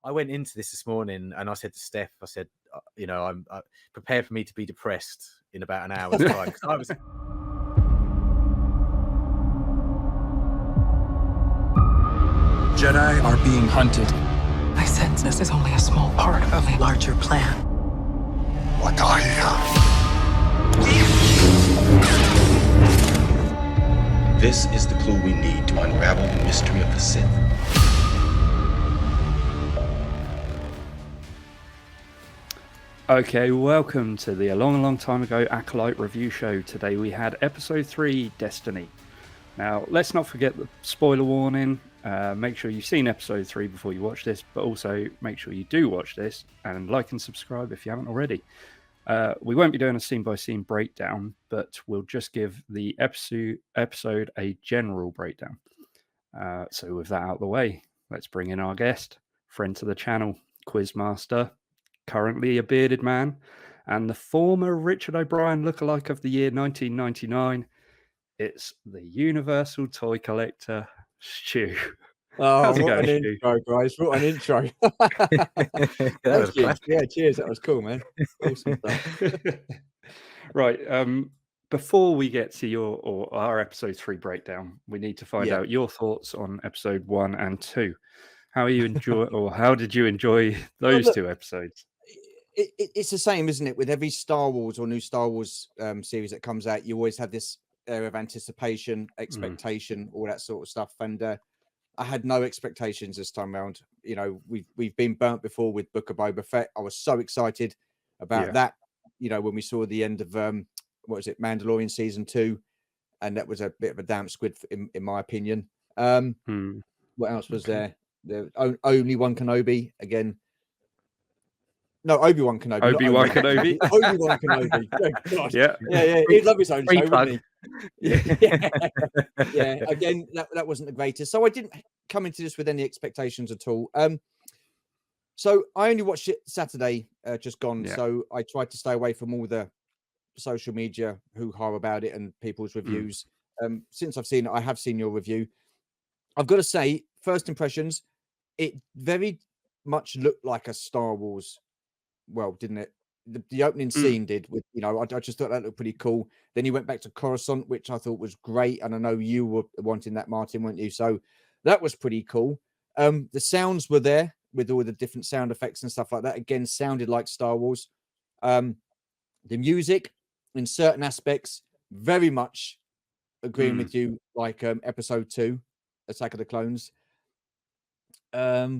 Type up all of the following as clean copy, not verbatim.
I went into this morning and I said to Steph, I said, I'm prepared for me to be depressed in about an hour's time. I was. Jedi are being hunted. I sense this is only a small part of a larger plan. What are you? This is the clue we need to unravel the mystery of the Sith. Okay, welcome to the A Long Time Ago Acolyte review show. Today we had episode 3, Destiny. Now, let's not forget the spoiler warning. Make sure you've seen episode 3 before you watch this, but also make sure you do watch this and like and subscribe if you haven't already. We won't be doing a scene-by-scene breakdown, but we'll just give the episode a general breakdown. So with that out of the way, let's bring in our guest, friend to the channel, Quizmaster, currently a bearded man, and the former Richard O'Brien lookalike of the year 1999. It's the Universal Toy Collector, Stu. Oh, How's it what going, an Stu? intro, guys. What an intro. That was Thank you. classic. Yeah, cheers. That was cool, man. Awesome stuff. Right. Before we get to our episode 3 breakdown, we need to find out your thoughts on episode 1 and 2. How did you enjoy those two episodes? It's the same, isn't it? With every Star Wars or new Star Wars series that comes out, you always have this air of anticipation, expectation, all that sort of stuff. And I had no expectations this time around. You know, we've been burnt before with Book of Boba Fett. I was so excited about that. You know, when we saw the end of Mandalorian season 2, and that was a bit of a damn squid in my opinion. What else was there? The Obi-Wan Kenobi again. No, Obi-Wan Kenobi. Obi-Wan Kenobi. Obi-Wan Kenobi. Oh, gosh. Yeah. He'd love his own show, Plug. wouldn't he? Yeah. Again, that wasn't the greatest. So I didn't come into this with any expectations at all. So I only watched it Saturday, just gone. Yeah. So I tried to stay away from all the social media hoo-ha about it and people's reviews. Since I've seen it, I have seen your review. I've got to say, first impressions, it very much looked like a Star Wars. Well, didn't it? The opening scene did. With I just thought that looked pretty cool. Then you went back to Coruscant, which I thought was great, and I know you were wanting that, Martyn, weren't you? So that was pretty cool. The sounds were there with all the different sound effects and stuff like that. Again, sounded like Star Wars. The music, in certain aspects, very much agreeing with you, like episode 2, Attack of the Clones. But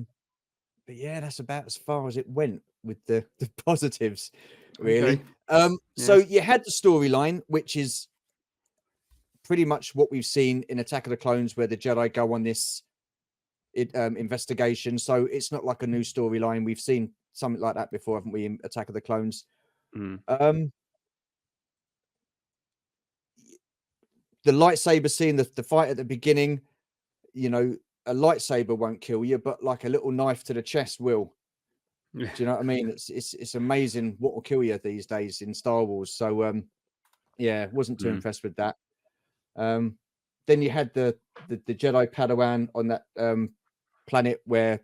yeah, that's about as far as it went with the positives, really. Okay. So you had the storyline, which is pretty much what we've seen in Attack of the Clones, where the Jedi go on this investigation. So it's not like a new storyline. We've seen something like that before, haven't we, in Attack of the Clones? The lightsaber scene, the fight at the beginning, a lightsaber won't kill you, but like a little knife to the chest will. Do you know what I mean? It's amazing what will kill you these days in Star Wars. So wasn't too impressed with that. Then you had the Jedi Padawan on that planet where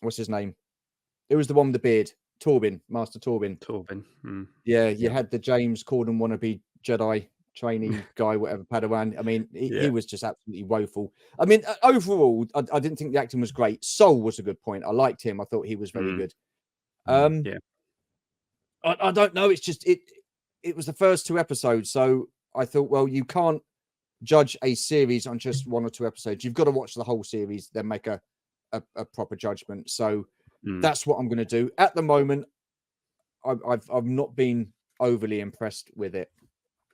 what's his name? It was the one with the beard, Master Torbin. Yeah, you had the James Corden wannabe Jedi trainee guy, whatever, Padawan. I mean, he was just absolutely woeful. I mean, overall, I didn't think the acting was great. Soul was a good point. I liked him. I thought he was very good. I don't know. It's just it was the first 2 episodes, so I thought, well, you can't judge a series on just 1 or 2 episodes. You've got to watch the whole series, then make a proper judgment. So that's what I'm going to do. At the moment, I've not been overly impressed with it,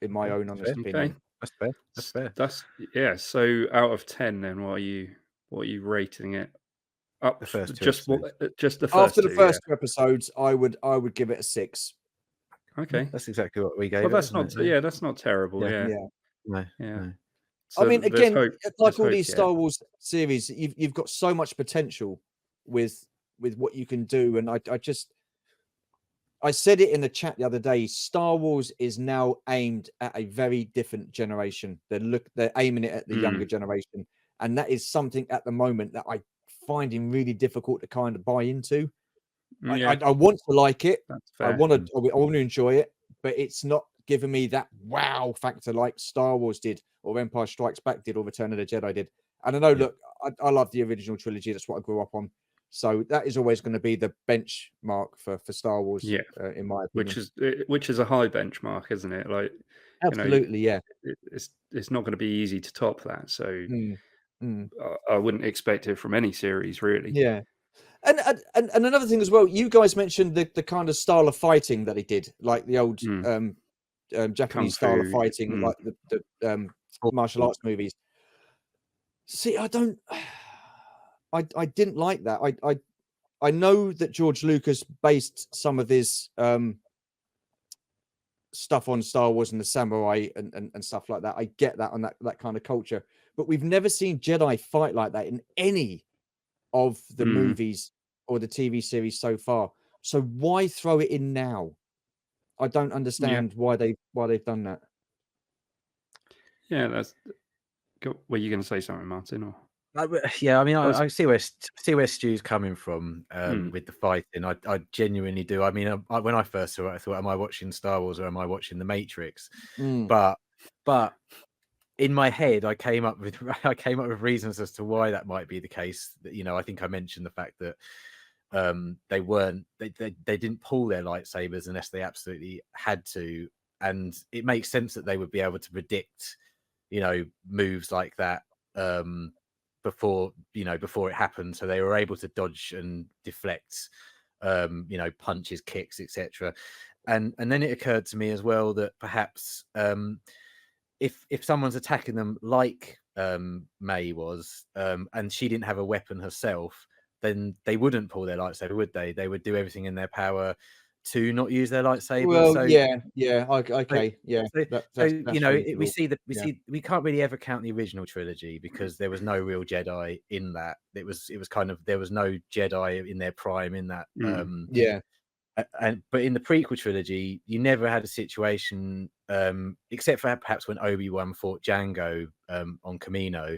in my own honest opinion. That's fair. So out of 10, then what are you rating it? Up the first 2 just the first. After the first 2 episodes, I would give it a 6. Okay, that's exactly what we gave. Well, that's not that's not terrible. No. So I mean, again, like all these Star Wars series, you've got so much potential with what you can do, and I said it in the chat the other day. Star Wars is now aimed at a very different generation. They're aiming it at the younger generation, and that is something at the moment that I finding really difficult to kind of buy into. Yeah, I want to like it. that's I fair. want to enjoy it, but it's not giving me that wow factor like Star Wars did, or Empire Strikes Back did, or Return of the Jedi did. And I know, look, I love the original trilogy. That's what I grew up on. So that is always going to be the benchmark for Star Wars, in my opinion. Which is a high benchmark, isn't it? Like, absolutely, it's not going to be easy to top that. So Mm. I wouldn't expect it from any series, really. Yeah. And another thing as well, you guys mentioned the kind of style of fighting that he did, like the old Japanese style of fighting, like the martial arts movies. See, I didn't like that. I know that George Lucas based some of his stuff on Star Wars and the samurai and stuff like that. I get that on that kind of culture, but we've never seen Jedi fight like that in any of the movies or the TV series so far. So why throw it in now? I don't understand why they've done that. Yeah, were you going to say something, Martin? Or yeah, I mean, I see where Stu's coming from with the fighting. I genuinely do. I mean, when I first saw it, I thought, am I watching Star Wars or am I watching The Matrix? But in my head, I came up with reasons as to why that might be the case. I think I mentioned the fact that they didn't pull their lightsabers unless they absolutely had to, and it makes sense that they would be able to predict moves like that before it happened, so they were able to dodge and deflect punches, kicks, etc. And then it occurred to me as well that perhaps if someone's attacking them like May was, and she didn't have a weapon herself, then they wouldn't pull their lightsaber, would they? They would do everything in their power to not use their lightsaber. Well, so, okay, yeah. We can't really ever count the original trilogy because there was no real Jedi in that. It was kind of, there was no Jedi in their prime in that. But in the prequel trilogy, you never had a situation, except for perhaps when Obi-Wan fought Jango on Kamino,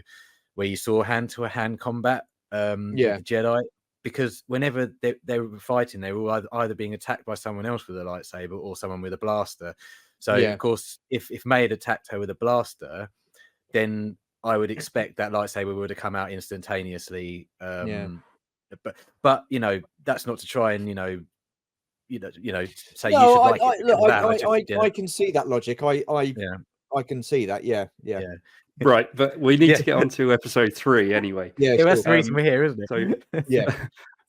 where you saw hand-to-hand combat with the Jedi. Because whenever they were fighting, they were either being attacked by someone else with a lightsaber or someone with a blaster. So, of course, if May had attacked her with a blaster, then I would expect that lightsaber would have come out instantaneously. But that's not to try and say you should like it. Look, I can see that logic. I can see that. Yeah. Right, but we need to get on to episode 3 anyway. That's the reason we're here, isn't it? So,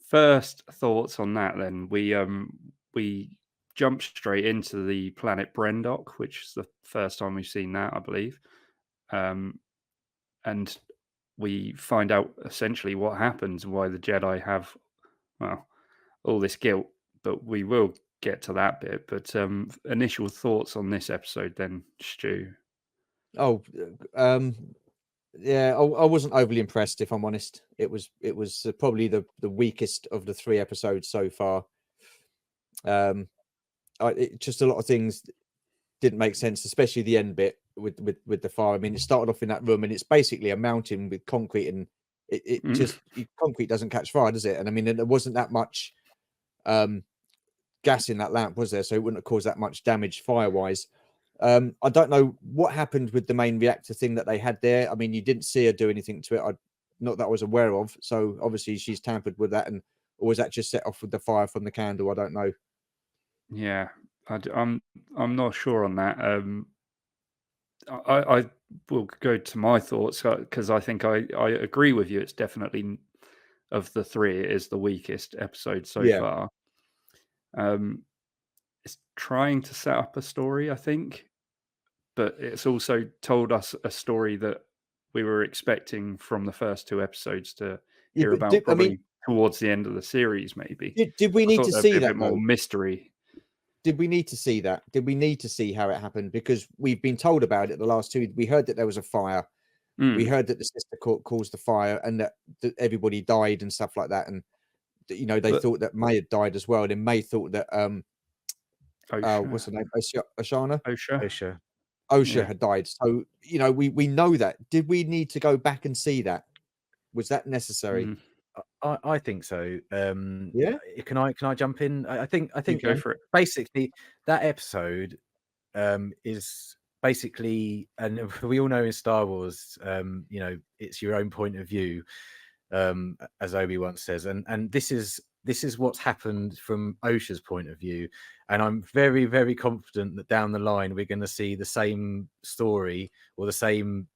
first thoughts on that. Then we jumped straight into the planet Brendok, which is the first time we've seen that, I believe, and we find out essentially what happens, why the Jedi have all this guilt. But we will get to that bit. But initial thoughts on this episode, then, Stu. I wasn't overly impressed, if I'm honest. It was probably the weakest of the 3 episodes so far. Just a lot of things didn't make sense, especially the end bit with the fire. I mean, it started off in that room, and it's basically a mountain with concrete, and concrete doesn't catch fire, does it? And I mean, there wasn't that much gas in that lamp, was there? So it wouldn't have caused that much damage fire-wise. I don't know what happened with the main reactor thing that they had there. I mean, you didn't see her do anything to it. Not that I was aware of. So obviously she's tampered with that, or was that just set off with the fire from the candle? I don't know. Yeah, I'm not sure on that. I will go to my thoughts because I think I agree with you. It's definitely, of the 3, it is the weakest episode so far. It's trying to set up a story, I think, but it's also told us a story that we were expecting from the first 2 episodes to hear about towards the end of the series, maybe. Did we need to see that? A bit more mystery. Did we need to see that? Did we need to see how it happened? Because we've been told about it the last 2. We heard that there was a fire. We heard that the sister caused the fire and that everybody died and stuff like that. And, they thought that May had died as well. And May thought that, what's her name? Osha had died. So, we know that. Did we need to go back and see that? Was that necessary? I think so. Yeah. Can I jump in? I think go for it. basically that episode is basically, and we all know in Star Wars, it's your own point of view, as Obi-Wan says, and this is what's happened from Osha's point of view, and I'm very, very confident that down the line we're going to see the same story or the same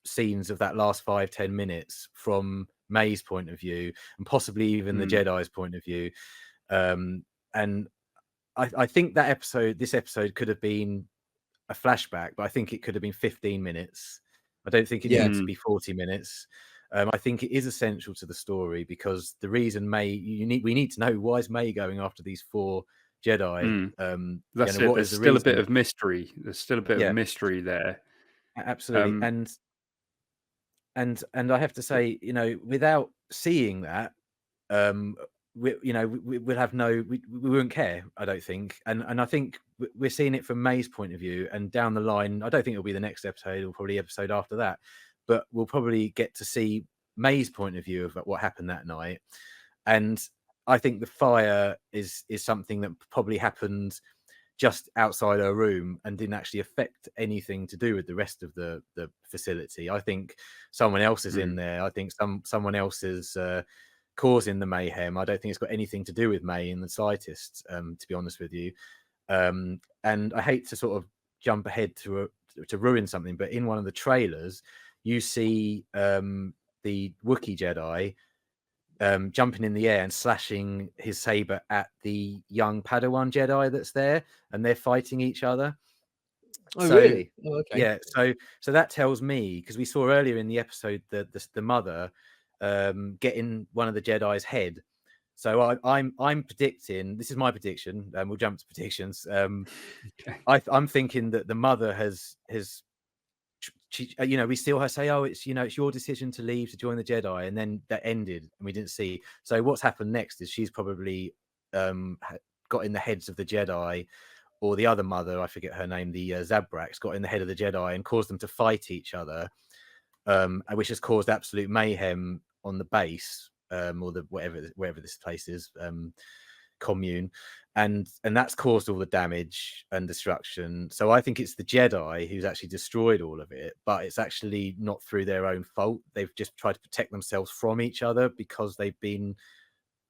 scenes of that last 5-10 minutes from May's point of view, and possibly even the Jedi's point of view. And I think this episode could have been a flashback, but I think it could have been 15 minutes. I don't think it needs to be 40 minutes. I think it is essential to the story, because the reason we need to know, why is May going after these 4 Jedi? That's it. There's still a bit of mystery. There's still a bit of mystery there. Absolutely. And I have to say, without seeing that, we wouldn't care, I don't think. And I think we're seeing it from May's point of view, and down the line, I don't think it'll be the next episode, or probably episode after that, but we'll probably get to see May's point of view of what happened that night. And I think the fire is something that probably happened just outside her room and didn't actually affect anything to do with the rest of the facility. I think someone else is in there. I think someone else is causing the mayhem. I don't think it's got anything to do with May in the slightest, to be honest with you. And I hate to sort of jump ahead to ruin something, but in one of the trailers, you see the Wookiee Jedi jumping in the air and slashing his saber at the young Padawan Jedi that's there, and they're fighting each other. Oh, really? Oh, okay. Yeah. So that tells me, because we saw earlier in the episode the mother getting one of the Jedi's head. So I'm predicting, this is my prediction, and we'll jump to predictions. Okay. I'm thinking that the mother has we still her say, oh, it's your decision to leave to join the Jedi, and then that ended and we didn't see. So what's happened next is she's probably got in the heads of the Jedi, or the other mother, I forget her name, the Zabraks, got in the head of the Jedi and caused them to fight each other, which has caused absolute mayhem on the base, or the wherever this place is, commune, and that's caused all the damage and destruction. So I think it's the Jedi who's actually destroyed all of it, but it's actually not through their own fault. They've just tried to protect themselves from each other because they've been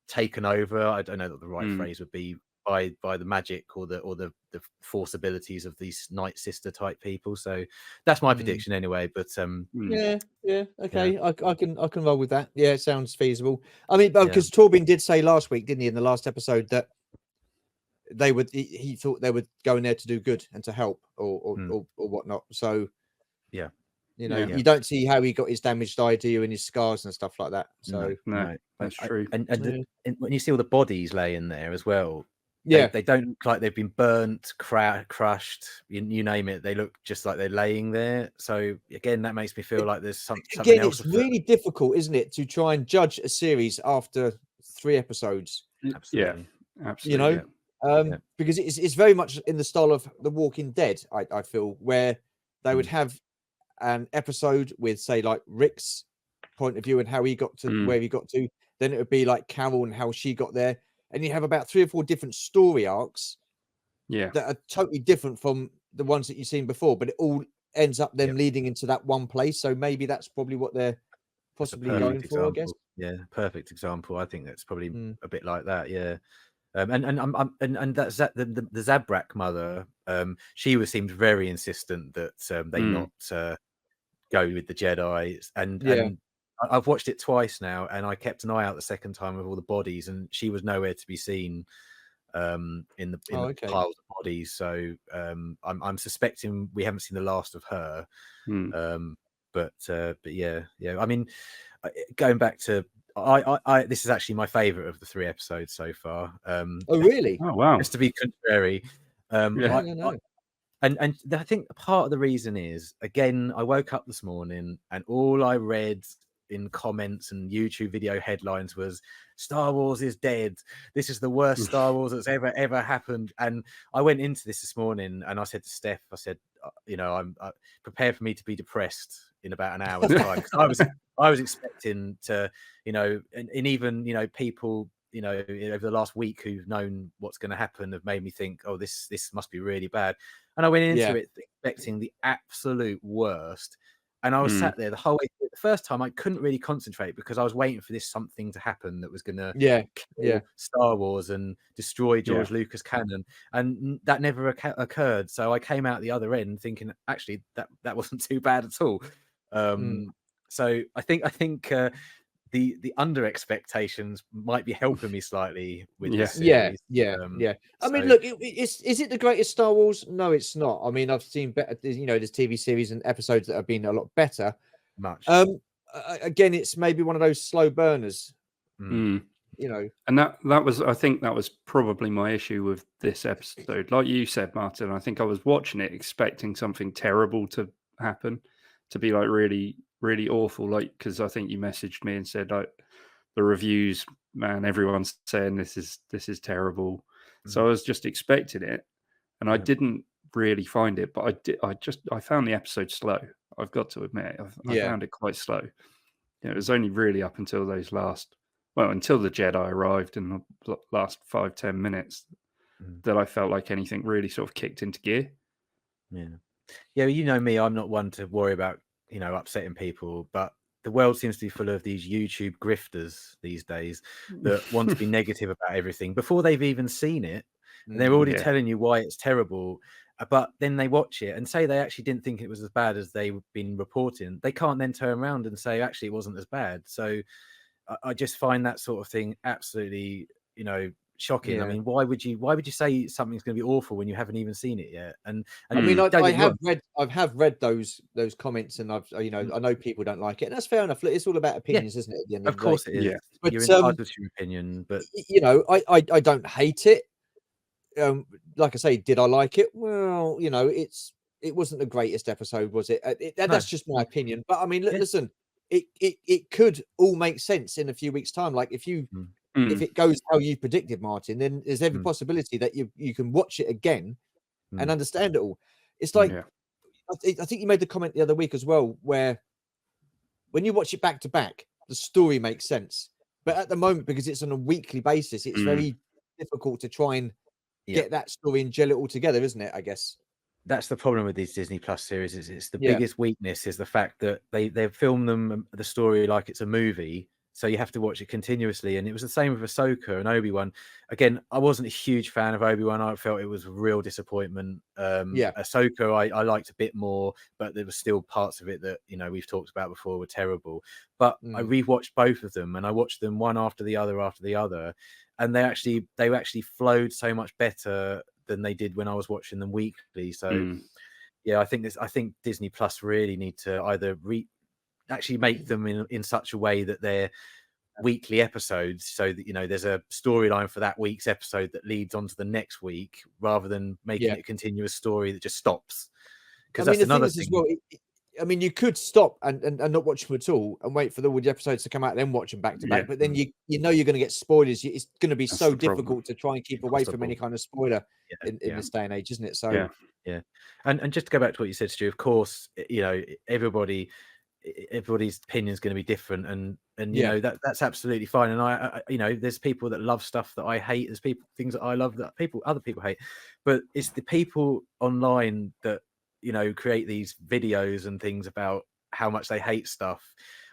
taken over. I don't know what the right phrase would be, by the magic or the force abilities of these Night Sister type people. So that's my prediction anyway. But okay, yeah. I can roll with that. Yeah, it sounds feasible. I mean, because Torben did say last week, didn't he, in the last episode, that he thought they were going there to do good and to help or whatnot. So you don't see how he got his damaged eye, do you, and his scars and stuff like that. So no, that's true. And when you see all the bodies laying there as well, yeah, they don't look like they've been burnt, crushed, you name it. They look just like they're laying there. So again, that makes me feel like there's something else. It's really difficult, isn't it, to try and judge a series after 3 episodes? Absolutely. Yeah, absolutely. Because it's very much in the style of The Walking Dead, I feel, where they would have an episode with, say, like Rick's point of view and how he got to where he got to. Then it would be like Carol and how she got there. And you have about 3 or 4 different story arcs that are totally different from the ones that you've seen before, but it all ends up them leading into that one place. So maybe that's probably what they're possibly going for, I guess. Yeah, perfect example. I think that's probably a bit like that. Yeah. And that's the Zabrak mother. She seemed very insistent that they not go with the Jedi, and I've watched it twice now, and I kept an eye out the second time with all the bodies, and she was nowhere to be seen in the piles of bodies. So I'm suspecting we haven't seen the last of her. But yeah. I mean, going back to. This is actually my favorite of the 3 episodes so far. Oh, really? Oh, wow. Just to be contrary. And I think part of the reason is, again, I woke up this morning and all I read in comments and YouTube video headlines was Star Wars is dead. This is the worst Star Wars that's ever happened. And I went into this morning and I said to Steph, I said, I'm prepared for me to be depressed in about an hour's time, because I was expecting to, and even people over the last week who've known what's going to happen have made me think, oh, this must be really bad. And I went into it expecting the absolute worst. And I was sat there the whole way through. The first time I couldn't really concentrate because I was waiting for this something to happen that was going to kill Star Wars and destroy George Lucas canon. And that never occurred. So I came out the other end thinking, actually, that wasn't too bad at all. So I think the under expectations might be helping me slightly with this series. I mean, look, is it the greatest Star Wars? No, it's not. I mean, I've seen better. There's TV series and episodes that have been a lot better. Much. Again, it's maybe one of those slow burners. And I think that was probably my issue with this episode. Like you said, Martin, I think I was watching it expecting something terrible to happen, to be like really, really awful. Like, because I think you messaged me and said, like, the reviews, man, everyone's saying this is terrible. So I was just expecting it, and I didn't really find it. But I found the episode slow. I've got to admit, I found it quite slow. It was only really up until until the Jedi arrived in the last 5-10 minutes that I felt like anything really sort of kicked into gear. Yeah, you know me, I'm not one to worry about upsetting people, but the world seems to be full of these YouTube grifters these days that want to be negative about everything before they've even seen it. And they're already telling you why it's terrible, but then they watch it and say they actually didn't think it was as bad as they've been reporting. They can't then turn around and say, actually, it wasn't as bad. So I just find that sort of thing absolutely, shocking. I mean, why would you say something's going to be awful when you haven't even seen it yet? And I mean, I have read those comments, and I know people don't like it, and that's fair enough. It's all about opinions, isn't it? At the end of course it is. Yeah. But you're entitled to your opinion, but I don't hate it. Like I say, did I like it? Well, it wasn't the greatest episode, was it? That's just my opinion. But I mean, listen, it could all make sense in a few weeks' time. Like if it goes how you predicted, Martin, then there's every possibility that you can watch it again and understand it all. It's like I think you made the comment the other week as well, where when you watch it back to back, the story makes sense. But at the moment, because it's on a weekly basis, it's very difficult to try and get that story and gel it all together, isn't it? I guess that's the problem with these Disney Plus series. It's the biggest weakness is the fact that they film the story like it's a movie. So you have to watch it continuously. And it was the same with Ahsoka and Obi-Wan. Again, I wasn't a huge fan of Obi-Wan. I felt it was a real disappointment. Ahsoka, I liked a bit more, but there were still parts of it that, we've talked about before were terrible. But I rewatched both of them, and I watched them one after the other. And they actually flowed so much better than they did when I was watching them weekly. So I think Disney Plus really need to either actually make them in such a way that they're weekly episodes, so that there's a storyline for that week's episode that leads on to the next week, rather than making it a continuous story that just stops. Because that's another thing. As well, I mean, you could stop and not watch them at all and wait for all the episodes to come out and then watch them back to back. But then you're going to get spoilers. It's going to be so difficult to try and keep away from any kind of spoiler in this day and age, isn't it? So and just to go back to what you said, Stu, of course, everybody's opinion is going to be different, and that's absolutely fine. And I there's people that love stuff that I hate. There's things that I love that other people hate. But it's the people online that create these videos and things about how much they hate stuff.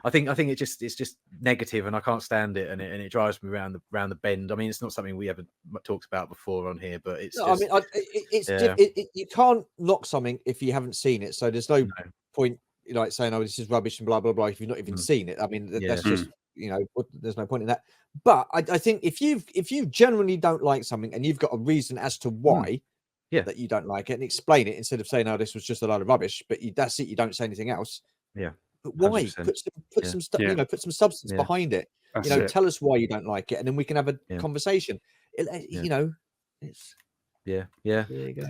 I think it's just negative, and I can't stand it, and it drives me around the bend. I mean, it's not something we ever talked about before on here, but it's. No, you can't knock something if you haven't seen it. So there's no point, like saying, "Oh, this is rubbish" and blah blah blah. If you've not even seen it, I mean, that's just there's no point in that. But I think if you generally don't like something and you've got a reason as to why. That you don't like it, and explain it instead of saying, "Oh, this was just a load of rubbish." But that's it. You don't say anything else. But why? 100%. Put some stuff. Put some substance behind it. That's tell us why you don't like it, and then we can have a conversation. It's yeah. There you go.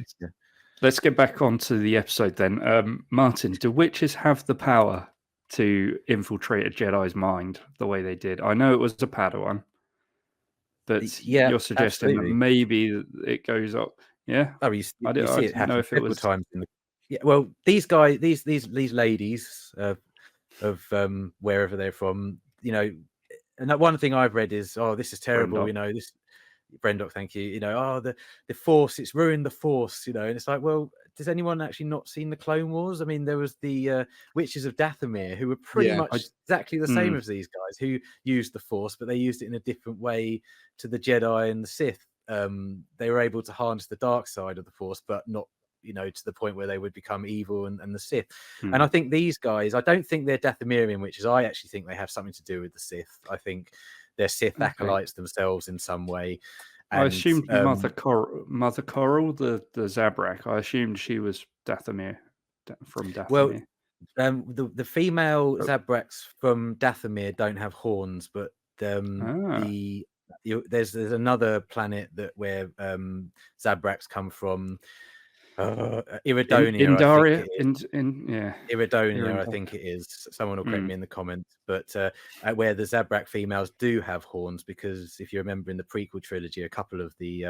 Let's get back onto the episode then. Martin, do witches have the power to infiltrate a Jedi's mind the way they did? I know it was a Padawan, but you're suggesting that maybe it goes up. Yeah. Oh, you see it happen several times. Well, these guys, these ladies, of wherever they're from. You know, and that one thing I've read is, oh, this is terrible. Brendok. You know, this Brendok, thank you. You know, oh, the Force, it's ruined the Force. You know, and it's like, well, does anyone actually not seen the Clone Wars? I mean, there was the Witches of Dathomir, who were pretty much exactly the same as these guys, who used the Force, but they used it in a different way to the Jedi and the Sith. They were able to harness the dark side of the Force, but not, you know, to the point where they would become evil and the Sith. And I think these guys, I don't think they're Dathomirian witches. I actually think they have something to do with the Sith. I think they're Sith acolytes themselves in some way. And, I assumed Mother Coral, the Zabrak. I assumed she was Dathomir from Dathomir. Well, the female Zabraks from Dathomir don't have horns, but there's another planet where Zabraks come from. Iridonia, Indaria, Iridonia, I think it is. Someone will correct me in the comments. But where the Zabrak females do have horns, because if you remember in the prequel trilogy, a couple of the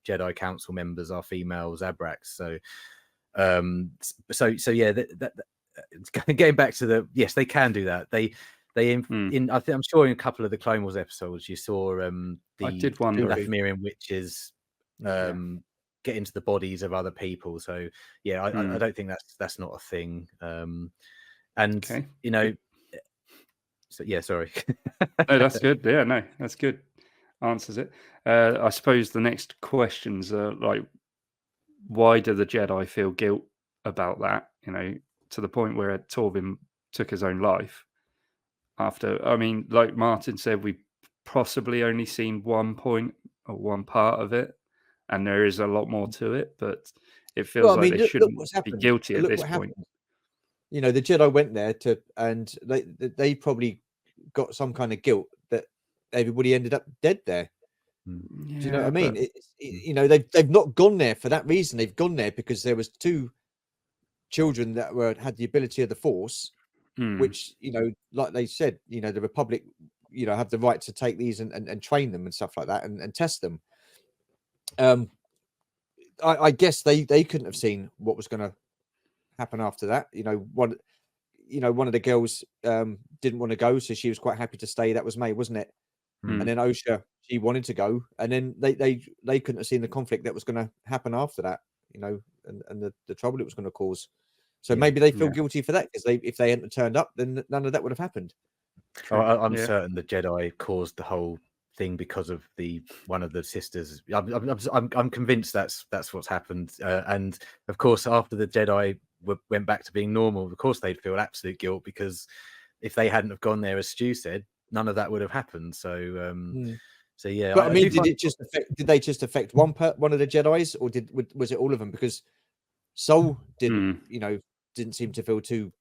Jedi Council members are female Zabraks. So yeah, getting back to yes, they can do that. I'm sure in a couple of the Clone Wars episodes you saw the Dathomirian witches get into the bodies of other people. So yeah, I don't think that's not a thing. You know, so yeah, sorry. No, that's good. Yeah, no, that's good. Answers it. I suppose the next questions are like, why do the Jedi feel guilt about that? You know, to the point where Torvin took his own life. After, I mean, like Martyn said, we possibly only seen one point or one part of it, and there is a lot more to it, but it feels like they shouldn't be guilty at this point. You know, the Jedi went there and they probably got some kind of guilt that everybody ended up dead there. Yeah, do you know what I mean? You know, they've not gone there for that reason. They've gone there because there was two children that had the ability of the Force, which, you know, like they said, you know, the Republic, you know, have the right to take these and train them and stuff like that and test them. I guess they couldn't have seen what was going to happen after that. You know, one of the girls didn't want to go, so she was quite happy to stay. That was May, wasn't it? And then Osha, she wanted to go, and then they couldn't have seen the conflict that was going to happen after that. You know, and the trouble it was going to cause. So maybe they feel guilty for that, because if they hadn't turned up, then none of that would have happened. I'm certain the Jedi caused the whole thing because of one of the sisters. I'm convinced that's what's happened. And of course, after the Jedi went back to being normal, of course they'd feel absolute guilt, because if they hadn't have gone there, as Stu said, none of that would have happened. So so yeah. But I mean, did they just affect one of the Jedis, or was it all of them? Because Sol didn't seem to feel too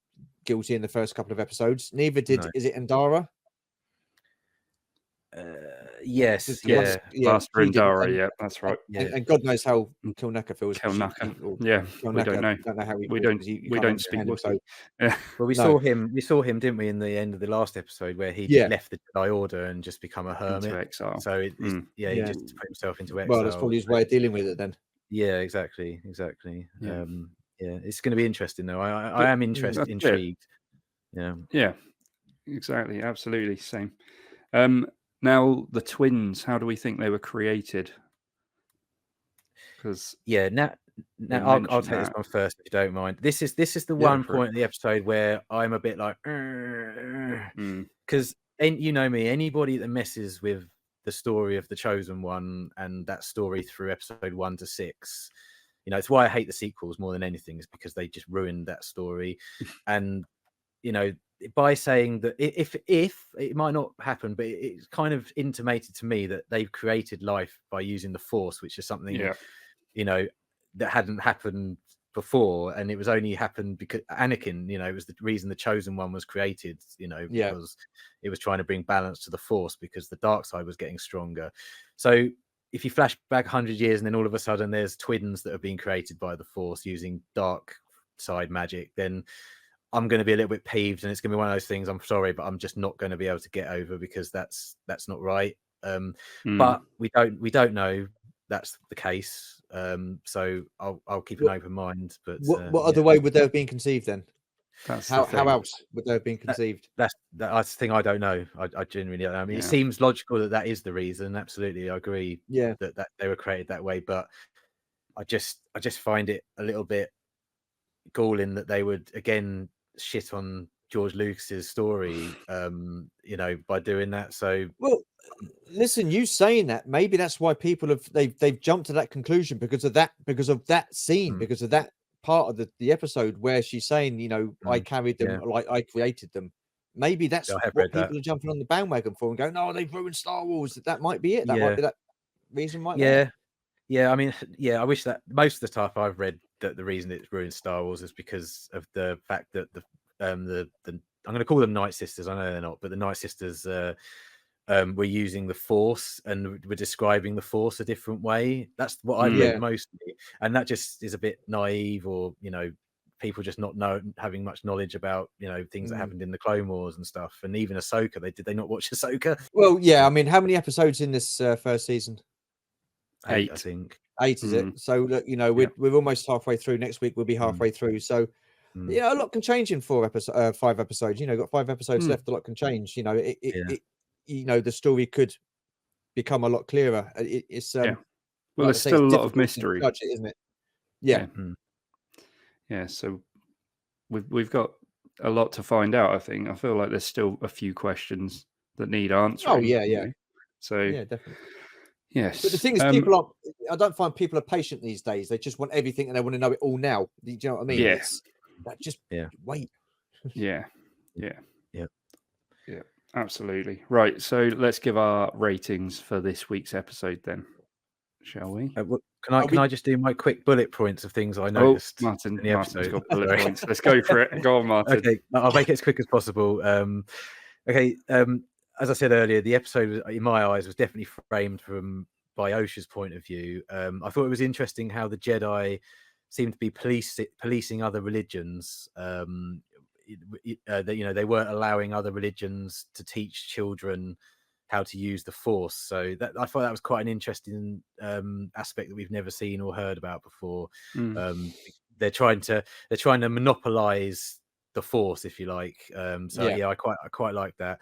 guilty in the first couple of episodes. Neither did is it Andara? Yes, Master Indara, yeah, that's right. And God knows how Kilnaka feels. We don't know. Don't know how we don't speak. Well, we saw him, didn't we, in the end of the last episode, where he left the Jedi Order and just become a hermit. Into exile. So he just put himself into exile. Well, that's probably his way of dealing with it then. Yeah, exactly. Yeah, it's going to be interesting though. I am intrigued. Yeah, exactly, absolutely same. Now the twins, how do we think they were created? Because now I'll take this one first, if you don't mind. This is the one point in the episode where I'm a bit like, because you know me, anybody that messes with the story of the Chosen One and that story through episode 1 to 6, you know, it's why I hate the sequels more than anything, is because they just ruined that story. And you know, by saying that if it might not happen, but it's kind of intimated to me that they've created life by using the Force, which is something you know that hadn't happened before, and it was only happened because Anakin, you know, it was the reason the Chosen One was created, you know, because it was trying to bring balance to the Force, because the dark side was getting stronger. So if you flash back 100 years and then all of a sudden there's twins that have been created by the Force using dark side magic, then I'm going to be a little bit peeved, and it's going to be one of those things, I'm sorry, but I'm just not going to be able to get over, because that's not right. But we don't know that's the case. So I'll keep an open mind. But what other way would they have been conceived then? That's the How thing. else would they have been conceived? That's the thing. I don't know. I genuinely don't know. I mean, it seems logical that is the reason. Absolutely, I agree. Yeah. That they were created that way, but I just find it a little bit galling that they would again shit on George Lucas's story, by doing that. So, well, listen, you saying that, maybe that's why people they've jumped to that conclusion because of that scene, because of that part of the episode where she's saying, I carried them, like I created them. Maybe that's what people are jumping on the bandwagon for and going, no, they've ruined Star Wars. That might be it. That might be that reason right there. Yeah. I mean, I wish that most of the stuff I've read that the reason it's ruined Star Wars is because of the fact that the I'm going to call them Night Sisters. I know they're not, but the Night Sisters were using the Force and were describing the Force a different way. That's what I've read mostly, and that just is a bit naive, or people just not having much knowledge about things that happened in the Clone Wars and stuff. And even Ahsoka, did they not watch Ahsoka? Well, yeah. I mean, how many episodes in this first season? 8, I think. 8 is it? So look, we're almost halfway through. Next week we'll be halfway through. So a lot can change in 5 episodes. Got 5 episodes left. A lot can change. The story could become a lot clearer. It's well, there's still a lot of mystery, judge it, isn't it? Yeah. Yeah. So we've got a lot to find out. I think. I feel like there's still a few questions that need answering. Oh yeah. So yeah, definitely. Yes. But the thing is, I don't find people are patient these days. They just want everything and they want to know it all now. Do you know what I mean? Yeah. Wait. Yeah. Absolutely. Right. So let's give our ratings for this week's episode then, shall we? Can I just do my quick bullet points of things I noticed? Martyn, in the episode? got bullet points. Let's go for it. Go on, Martyn. Okay, I'll make it as quick as possible. As I said earlier, the episode, in my eyes, was definitely framed by Osha's point of view. I thought it was interesting how the Jedi seemed to be policing other religions. They weren't allowing other religions to teach children how to use the Force. So I thought that was quite an interesting aspect that we've never seen or heard about before. They're trying to monopolize the Force, if you like. I quite like that.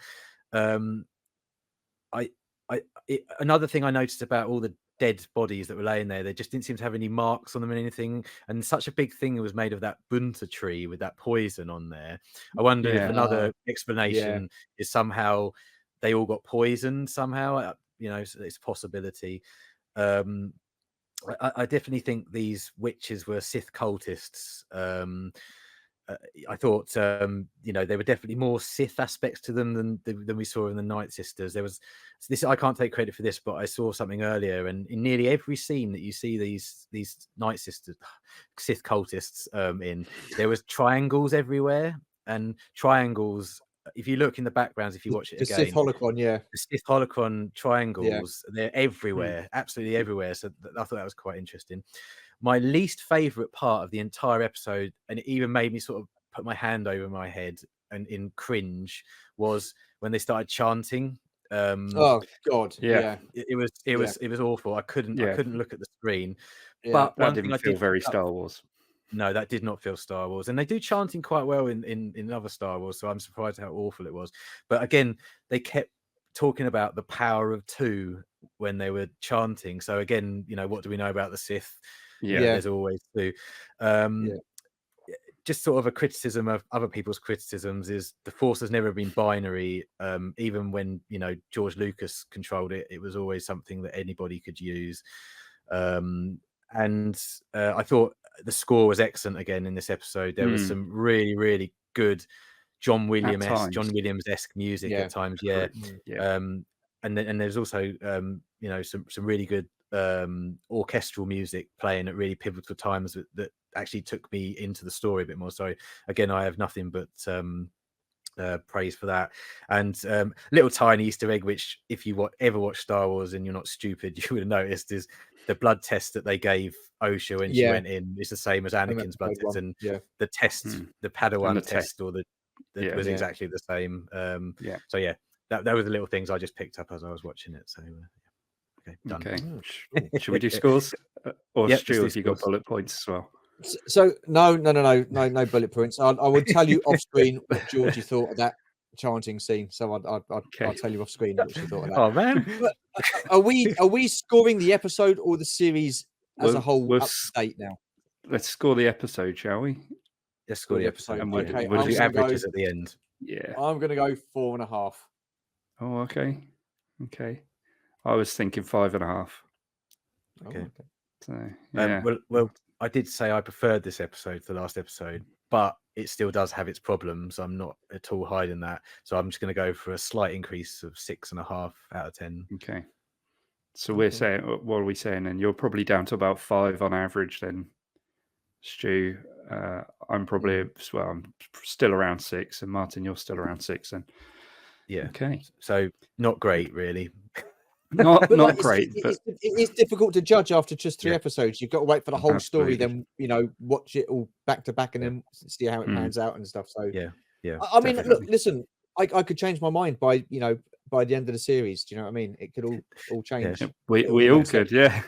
Another thing I noticed about all the dead bodies that were laying there, they just didn't seem to have any marks on them or anything, and such a big thing was made of that bunta tree with that poison on there. I wonder if another explanation is somehow they all got poisoned somehow. It's a possibility. I definitely think these witches were Sith cultists. I thought, they were definitely more Sith aspects to them than we saw in the Night Sisters. There was this. I can't take credit for this, but I saw something earlier, and in nearly every scene that you see these Night Sisters, Sith cultists in, there was triangles everywhere, and triangles. If you look in the backgrounds, if you watch it again, Sith holocron, the Sith holocron triangles, they're everywhere, absolutely everywhere. So I thought that was quite interesting. My least favorite part of the entire episode, and it even made me sort of put my hand over my head and in cringe, was when they started chanting. Oh God, it was awful. I couldn't look at the screen. Yeah, but that didn't feel very Star Wars. No, that did not feel Star Wars, and they do chanting quite well in other Star Wars. So I'm surprised how awful it was. But again, they kept talking about the power of 2 when they were chanting. So again, what do we know about the Sith? There's always 2. Just sort of a criticism of other people's criticisms is the Force has never been binary. Even when George Lucas controlled it, it was always something that anybody could use. And I thought the score was excellent again in this episode. There was some really, really good John Williams-esque music at times. And there's also some really good orchestral music playing at really pivotal times that actually took me into the story a bit more. So again, I have nothing but praise for that. And little tiny Easter egg, which if you ever watch Star Wars and you're not stupid, you would have noticed, is the blood test that they gave Osha when she went in is the same as Anakin's blood test, and the test, the Padawan test, or was exactly the same. So yeah, that was the little things I just picked up as I was watching it. So okay, done. Okay, should we do scores? Or Stu, if you got bullet points as well? So no bullet points. I would tell you off screen what Georgie thought of that chanting scene. So I'll tell you off screen what she thought of that. Oh man, But are we scoring the episode or the series as a whole we'll up to date now? Let's score the episode, shall we? let's score the episode. And We'll okay, do I'm gonna averages go- at the end. Yeah. I'm going to go 4.5. Oh, okay. Okay. I was thinking 5.5. Okay. So yeah. Well, I did say I preferred this episode to the last episode, but it still does have its problems. I'm not at all hiding that. So I'm just going to go for a slight increase of 6.5 out of 10. Okay. So we're saying, what are we saying? And you're probably down to about 5 on average then, Stu. I'm probably, well, I'm still around 6, and Martyn, you're still around 6 then. Yeah. Okay. So not great, really. Not But great, but it is difficult to judge after just 3 Yeah. episodes. You've got to wait for the whole story, Absolutely. then watch it all back to back, and then see how it Mm. pans out and stuff. So Yeah. I mean, definitely. look, listen, I could change my mind by the end of the series. Do you know what I mean? It could all change. we It'll all make sense. could, yeah.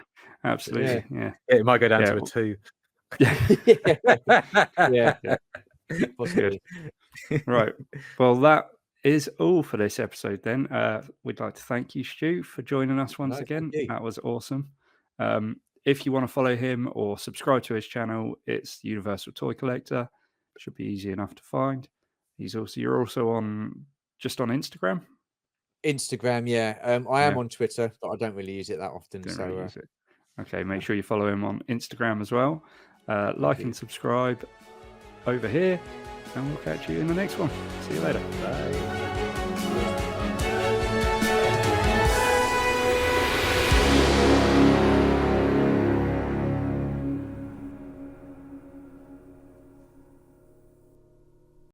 Absolutely. Yeah. It might go down Yeah, to a 2. yeah, possibly. Right. Well, that is all for this episode then. We'd like to thank you, Stu, for joining us once No, thank again. you. That was awesome. If you want to follow him or subscribe to his channel, it's Universal Toy Collector. Should be easy enough to find. You're also on Instagram. Instagram, yeah. I am Yeah. on Twitter, but I don't really use it that often. Don't So really use it. Okay, make sure you follow him on Instagram as well. Like and subscribe over here, and we'll catch you in the next one. See you later. Bye.